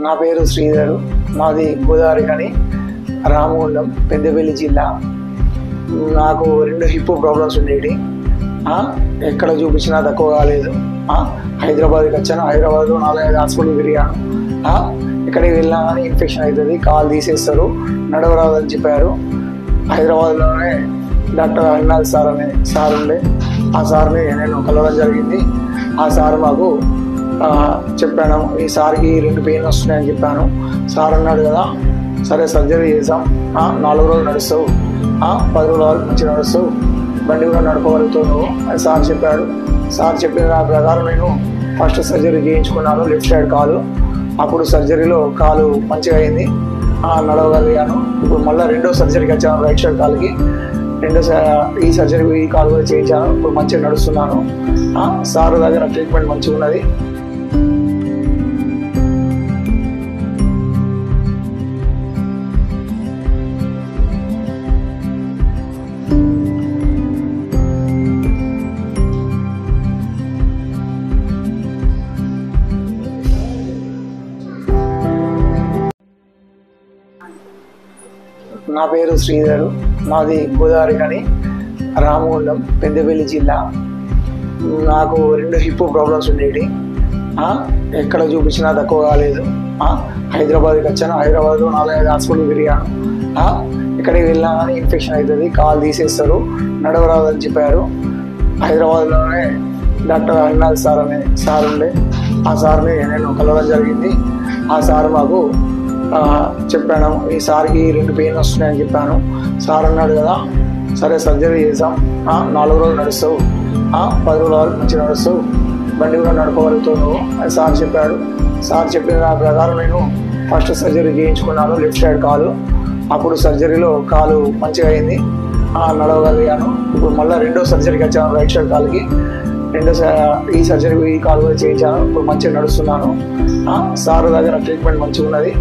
నా పేరు శ్రీధరు, మాది గోదావరి కానీ రామగుండం పెద్దపల్లి జిల్లా. నాకు 2 హిప్ ప్రాబ్లమ్స్ ఉండేవి. ఎక్కడ చూపించినా తక్కువ కాలేదు. హైదరాబాద్కి వచ్చాను. హైదరాబాద్లో 4-5 హాస్పిటల్ తిరిగాను. ఎక్కడికి వెళ్ళినా కానీ ఇన్ఫెక్షన్ అవుతుంది, కాలు తీసేస్తారు, నడవరాదని చెప్పారు. హైదరాబాద్లోనే డాక్టర్ అన్నాల్ సార్ అనే సార్ ఉండే, ఆ సార్ని నేను కలవడం జరిగింది. ఆ సార్ మాకు చెప్పాను, ఈ సార్కి 2 పెయిన్ వస్తున్నాయని చెప్పాను. సార్ అన్నాడు కదా, సరే సర్జరీ చేసాం, 4 రోజులు నడుస్తావు, 10 రోజుల వరకు మంచిగా నడుస్తావు, బండి కూడా నడపగలుగుతావు నువ్వు అని సార్ చెప్పాడు. సార్ చెప్పిన ప్రకారం నేను ఫస్ట్ సర్జరీ చేయించుకున్నాను, లెఫ్ట్ సైడ్ కాలు. అప్పుడు సర్జరీలో కాలు మంచిగా అయింది, నడవగలిగాను. ఇప్పుడు మళ్ళీ 2వ సర్జరీకి వచ్చాను రైట్ సైడ్ కాలుకి. ఈ సర్జరీ ఈ కాలు కూడా చేయించాను, ఇప్పుడు మంచిగా నడుస్తున్నాను. సార్ దగ్గర ట్రీట్మెంట్ మంచిగా ఉన్నది. నా పేరు శ్రీధరు, మాది గోదావరి కానీ రామగుండం పెద్దపల్లి జిల్లా. నాకు 2 హిప్ ప్రాబ్లమ్స్ ఉండేవి. ఎక్కడ చూపించినా తక్కువ కాలేదు. హైదరాబాద్కి వచ్చాను. హైదరాబాద్లో 4-5 హాస్పిటల్ తిరిగాను. ఎక్కడికి వెళ్ళినా కానీ ఇన్ఫెక్షన్ అవుతుంది, కాలు తీసేస్తారు, నడవరాదని చెప్పారు. హైదరాబాద్లోనే డాక్టర్ అన్నాల్ సార్ అనే సార్ ఉండే, ఆ సార్ని నేను కలవడం జరిగింది. ఆ సార్ మాకు చెప్పాను, ఈ సార్కి 2 పెయిన్ వస్తున్నాయని చెప్పాను. సార్ అన్నాడు కదా, సరే సర్జరీ చేసాం, 4 రోజులు నడుస్తావు, 10 రోజుల వరకు మంచిగా నడుస్తావు, బండి కూడా నడపగలుగుతావు నువ్వు అని సార్ చెప్పాడు. సార్ చెప్పిన ప్రకారం నేను ఫస్ట్ సర్జరీ చేయించుకున్నాను, లెఫ్ట్ సైడ్ కాలు. అప్పుడు సర్జరీలో కాలు మంచిగా అయింది, నడవగలిగాను. ఇప్పుడు మళ్ళీ 2వ సర్జరీకి వచ్చాను రైట్ సైడ్ కాలుకి. ఈ సర్జరీ ఈ కాలు కూడా చేయించాను, ఇప్పుడు మంచిగా నడుస్తున్నాను. సార్ దగ్గర ట్రీట్మెంట్ మంచిగా ఉన్నది.